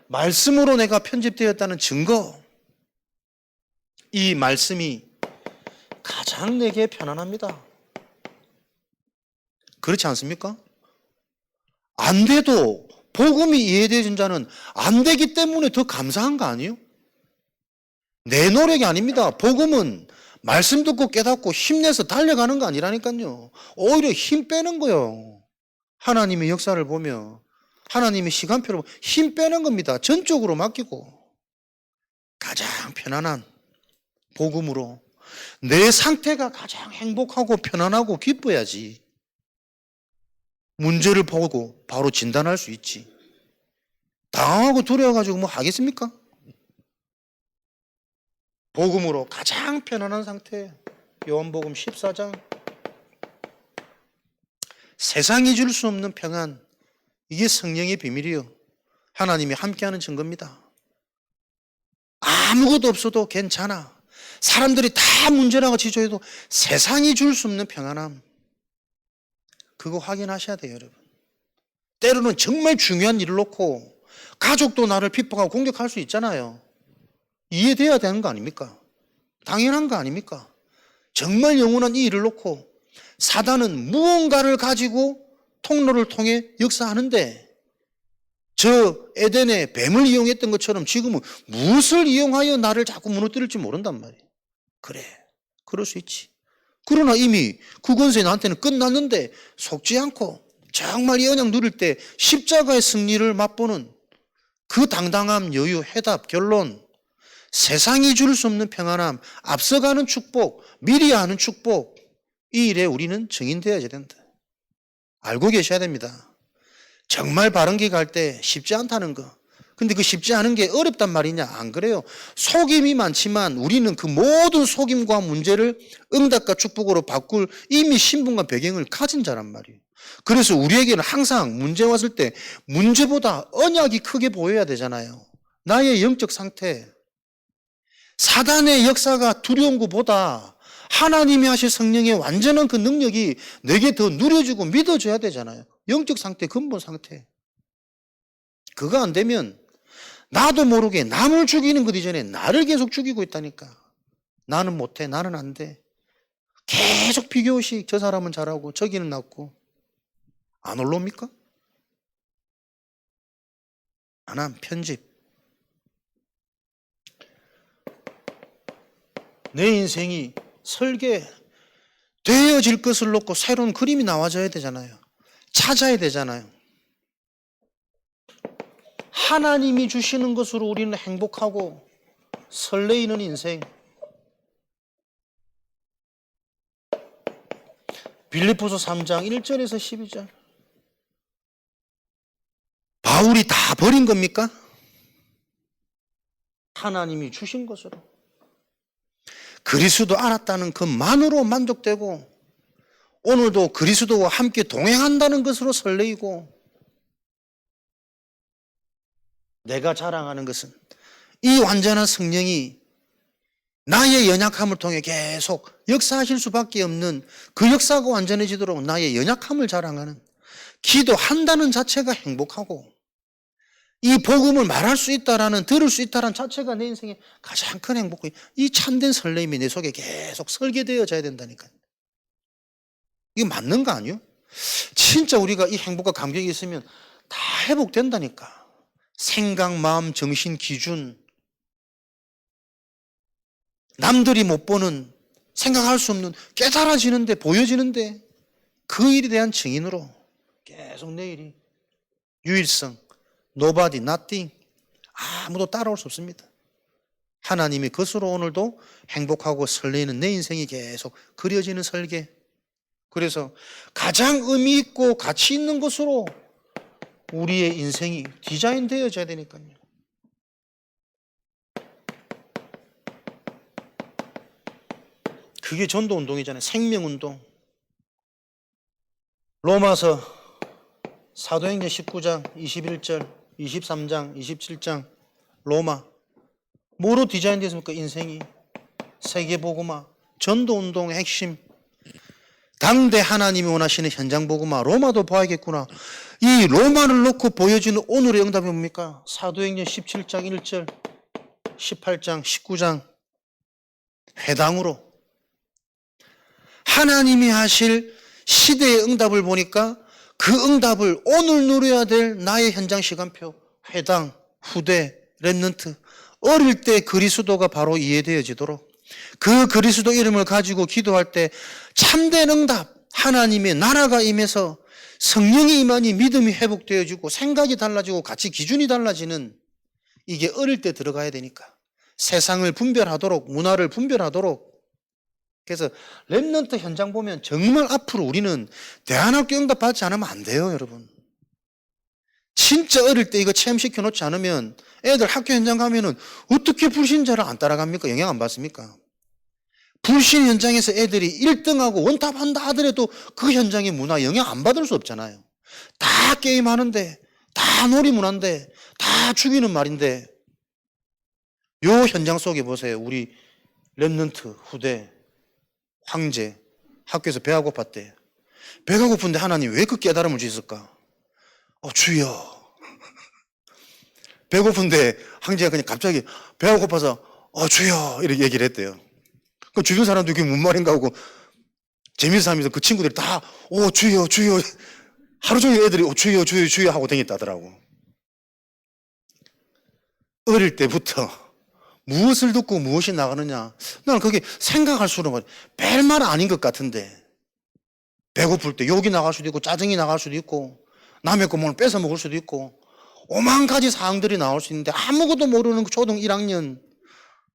말씀으로 내가 편집되었다는 증거, 이 말씀이 가장 내게 편안합니다. 그렇지 않습니까? 안 돼도 복음이 이해되어진 자는 안 되기 때문에 더 감사한 거 아니에요? 내 노력이 아닙니다. 복음은 말씀 듣고 깨닫고 힘내서 달려가는 거 아니라니까요. 오히려 힘 빼는 거예요. 하나님의 역사를 보며 하나님의 시간표로 힘 빼는 겁니다. 전적으로 맡기고 가장 편안한 복음으로 내 상태가 가장 행복하고 편안하고 기뻐야지 문제를 보고 바로 진단할 수 있지. 당황하고 두려워가지고 뭐 하겠습니까? 복음으로 가장 편안한 상태. 요한복음 14장. 세상이 줄 수 없는 평안. 이게 성령의 비밀이요. 하나님이 함께하는 증거입니다. 아무것도 없어도 괜찮아. 사람들이 다 문제라고 지적해도 세상이 줄 수 없는 평안함. 그거 확인하셔야 돼요, 여러분. 때로는 정말 중요한 일을 놓고 가족도 나를 핍박하고 공격할 수 있잖아요. 이해돼야 되는 거 아닙니까? 당연한 거 아닙니까? 정말 영원한 이 일을 놓고 사단은 무언가를 가지고 통로를 통해 역사하는데 저 에덴의 뱀을 이용했던 것처럼 지금은 무엇을 이용하여 나를 자꾸 무너뜨릴지 모른단 말이에요. 그래, 그럴 수 있지. 그러나 이미 그 권세 나한테는 끝났는데 속지 않고 정말 이 언약 누릴 때 십자가의 승리를 맛보는 그 당당함, 여유, 해답, 결론, 세상이 줄 수 없는 평안함, 앞서가는 축복, 미리 아는 축복, 이 일에 우리는 증인되어야 된다. 알고 계셔야 됩니다. 정말 바른길 갈 때 쉽지 않다는 거. 근데 그 쉽지 않은 게 어렵단 말이냐? 안 그래요. 속임이 많지만 우리는 그 모든 속임과 문제를 응답과 축복으로 바꿀 이미 신분과 배경을 가진 자란 말이에요. 그래서 우리에게는 항상 문제 왔을 때 문제보다 언약이 크게 보여야 되잖아요. 나의 영적 상태. 사단의 역사가 두려운 것보다 하나님이 하실 성령의 완전한 그 능력이 내게 더 누려지고 믿어져야 되잖아요. 영적 상태, 근본 상태. 그거 안 되면 나도 모르게 남을 죽이는 것 이전에 나를 계속 죽이고 있다니까. 나는 못해, 나는 안 돼. 계속 비교식, 저 사람은 잘하고 저기는 낫고. 안 올라옵니까? 안 함, 편집. 내 인생이 설계되어질 것을 놓고 새로운 그림이 나와줘야 되잖아요. 찾아야 되잖아요. 하나님이 주시는 것으로 우리는 행복하고 설레이는 인생. 빌립보서 3장 1절에서 12절. 바울이 다 버린 겁니까? 하나님이 주신 것으로. 그리스도 알았다는 것만으로 만족되고 오늘도 그리스도와 함께 동행한다는 것으로 설레이고 내가 자랑하는 것은 이 완전한 성령이 나의 연약함을 통해 계속 역사하실 수밖에 없는 그 역사가 완전해지도록 나의 연약함을 자랑하는 기도한다는 자체가 행복하고 이 복음을 말할 수 있다라는 들을 수 있다라는 자체가 내 인생의 가장 큰 행복이에요. 이 참된 설렘이 내 속에 계속 설계되어져야 된다니까요. 이게 맞는 거 아니에요? 진짜 우리가 이 행복과 감격이 있으면 다 회복된다니까. 생각, 마음, 정신, 기준. 남들이 못 보는, 생각할 수 없는, 깨달아지는데, 보여지는데 그 일에 대한 증인으로 계속 내일이 유일성, nobody, nothing, 아무도 따라올 수 없습니다. 하나님이 그것으로 오늘도 행복하고 설레는 내 인생이 계속 그려지는 설계. 그래서 가장 의미 있고 가치 있는 것으로 우리의 인생이 디자인되어져야 되니까요. 그게 전도운동이잖아요. 생명운동. 로마서 사도행전 19장 21절 23장 27장 로마 뭐로 디자인되었습니까? 인생이 세계복음화 전도운동의 핵심 당대 하나님이 원하시는 현장복음화 로마도 봐야겠구나. 이 로마를 놓고 보여주는 오늘의 응답이 뭡니까? 사도행전 17장 1절 18장 19장 회당으로 하나님이 하실 시대의 응답을 보니까 그 응답을 오늘 누려야 될 나의 현장 시간표 회당, 후대, 렘넌트 어릴 때 그리스도가 바로 이해되어지도록 그 그리스도 이름을 가지고 기도할 때 참된 응답 하나님의 나라가 임해서 성령이 임하니 믿음이 회복되어지고 생각이 달라지고 가치 기준이 달라지는, 이게 어릴 때 들어가야 되니까. 세상을 분별하도록, 문화를 분별하도록. 그래서 렘넌트 현장 보면 정말 앞으로 우리는 대안학교 응답 받지 않으면 안 돼요, 여러분. 진짜 어릴 때 이거 체험시켜 놓지 않으면 애들 학교 현장 가면은 어떻게 불신자를 안 따라갑니까? 영향 안 받습니까? 불신 현장에서 애들이 1등하고 원탑한다 하더라도 그 현장의 문화 영향 안 받을 수 없잖아요. 다 게임하는데, 다 놀이문화인데, 다 죽이는 말인데, 요 현장 속에 보세요. 우리 렘넌트 후대 황제 학교에서 배가 고팠대. 배가 고픈데 하나님 왜 그 깨달음을 주셨을까? 주여. 배고픈데 황제가 그냥 갑자기 배가 고파서 주여 이렇게 얘기를 했대요. 그 주변 사람들이 그게 뭔 말인가 하고 재미있어 하면서 그 친구들이 다 주여 주여, 하루 종일 애들이 주여 주여 주여 하고 다녔다더라고. 어릴 때부터 무엇을 듣고 무엇이 나가느냐, 나는 그게 생각할수록 별말 아닌 것 같은데, 배고플 때 욕이 나갈 수도 있고 짜증이 나갈 수도 있고 남의 거 뭘 뺏어 먹을 수도 있고 오만 가지 사항들이 나올 수 있는데, 아무것도 모르는 초등 1학년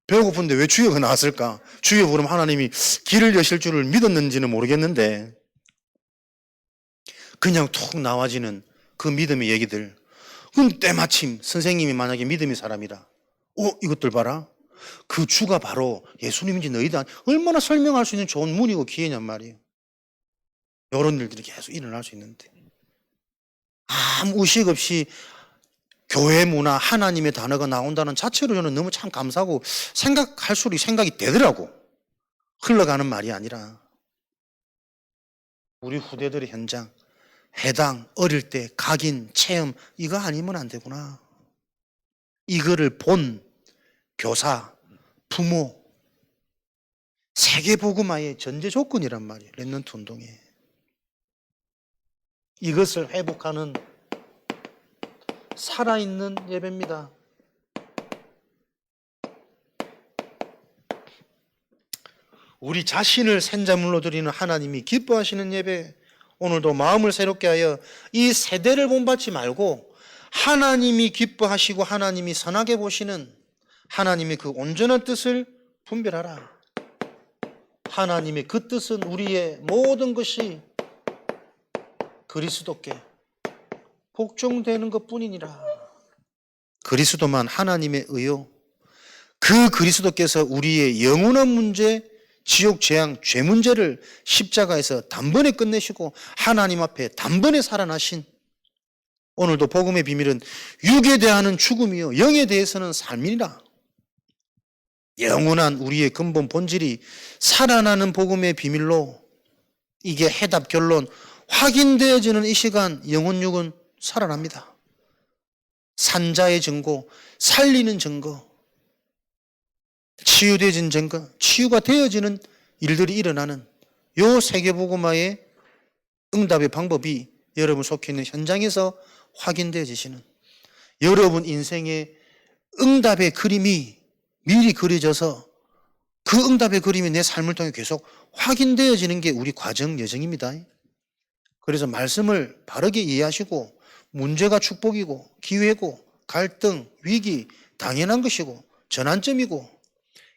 배고픈데 왜 주여가 나왔을까? 주여 부르면 하나님이 길을 여실 줄을 믿었는지는 모르겠는데 그냥 툭 나와지는 그 믿음의 얘기들. 그럼 때마침 선생님이 만약에 믿음의 사람이라, 이것들 봐라, 그 주가 바로 예수님인지 너희들 얼마나 설명할 수 있는 좋은 문이고 기회냔 말이에요. 이런 일들이 계속 일어날 수 있는데, 아무 의식 없이 교회 문화, 하나님의 단어가 나온다는 자체로 저는 너무 참 감사하고, 생각할수록 생각이 되더라고. 흘러가는 말이 아니라 우리 후대들의 현장, 해당, 어릴 때 각인, 체험, 이거 아니면 안 되구나. 이거를 본 교사, 부모, 세계복음화의 전제 조건이란 말이에요. 렘넌트 운동에. 이것을 회복하는 살아있는 예배입니다. 우리 자신을 생자물로 드리는 하나님이 기뻐하시는 예배, 오늘도 마음을 새롭게 하여 이 세대를 본받지 말고 하나님이 기뻐하시고 하나님이 선하게 보시는 하나님의 그 온전한 뜻을 분별하라. 하나님의 그 뜻은 우리의 모든 것이 그리스도께 복종되는 것뿐이니라. 그리스도만 하나님의 의요, 그 그리스도께서 우리의 영원한 문제, 지옥 재앙, 죄 문제를 십자가에서 단번에 끝내시고 하나님 앞에 단번에 살아나신, 오늘도 복음의 비밀은 육에 대하는 죽음이요 영에 대해서는 삶이라. 영원한 우리의 근본 본질이 살아나는 복음의 비밀로 이게 해답 결론 확인되어지는 이 시간, 영혼육은 살아납니다. 산자의 증거, 살리는 증거, 치유되어진 증거, 치유가 되어지는 일들이 일어나는 요 세계복음화의 응답의 방법이 여러분 속해 있는 현장에서 확인되어지시는, 여러분 인생의 응답의 그림이 미리 그려져서 그 응답의 그림이 내 삶을 통해 계속 확인되어지는 게 우리 과정 여정입니다. 그래서 말씀을 바르게 이해하시고, 문제가 축복이고 기회고 갈등, 위기 당연한 것이고 전환점이고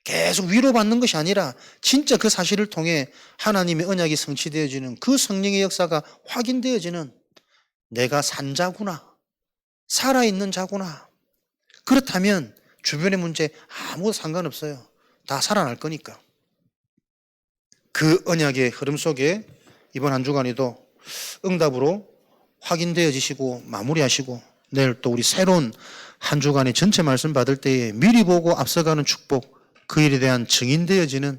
계속 위로받는 것이 아니라 진짜 그 사실을 통해 하나님의 언약이 성취되어지는 그 성령의 역사가 확인되어지는, 내가 산 자구나, 살아있는 자구나. 그렇다면 주변의 문제 아무 상관없어요. 다 살아날 거니까. 그 언약의 흐름 속에 이번 한 주간에도 응답으로 확인되어지시고 마무리하시고, 내일 또 우리 새로운 한 주간의 전체 말씀 받을 때에 미리 보고 앞서가는 축복, 그 일에 대한 증인되어지는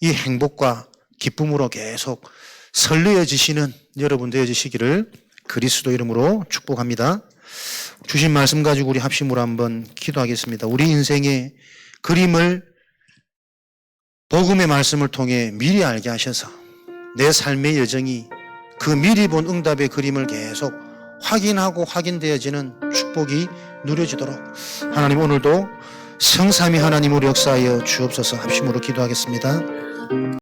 이 행복과 기쁨으로 계속 설레어지시는 여러분 되어지시기를 그리스도 이름으로 축복합니다. 주신 말씀 가지고 우리 합심으로 한번 기도하겠습니다. 우리 인생의 그림을 복음의 말씀을 통해 미리 알게 하셔서 내 삶의 여정이 그 미리 본 응답의 그림을 계속 확인하고 확인되어지는 축복이 누려지도록 하나님 오늘도 성삼위 하나님으로 역사하여 주옵소서. 합심으로 기도하겠습니다.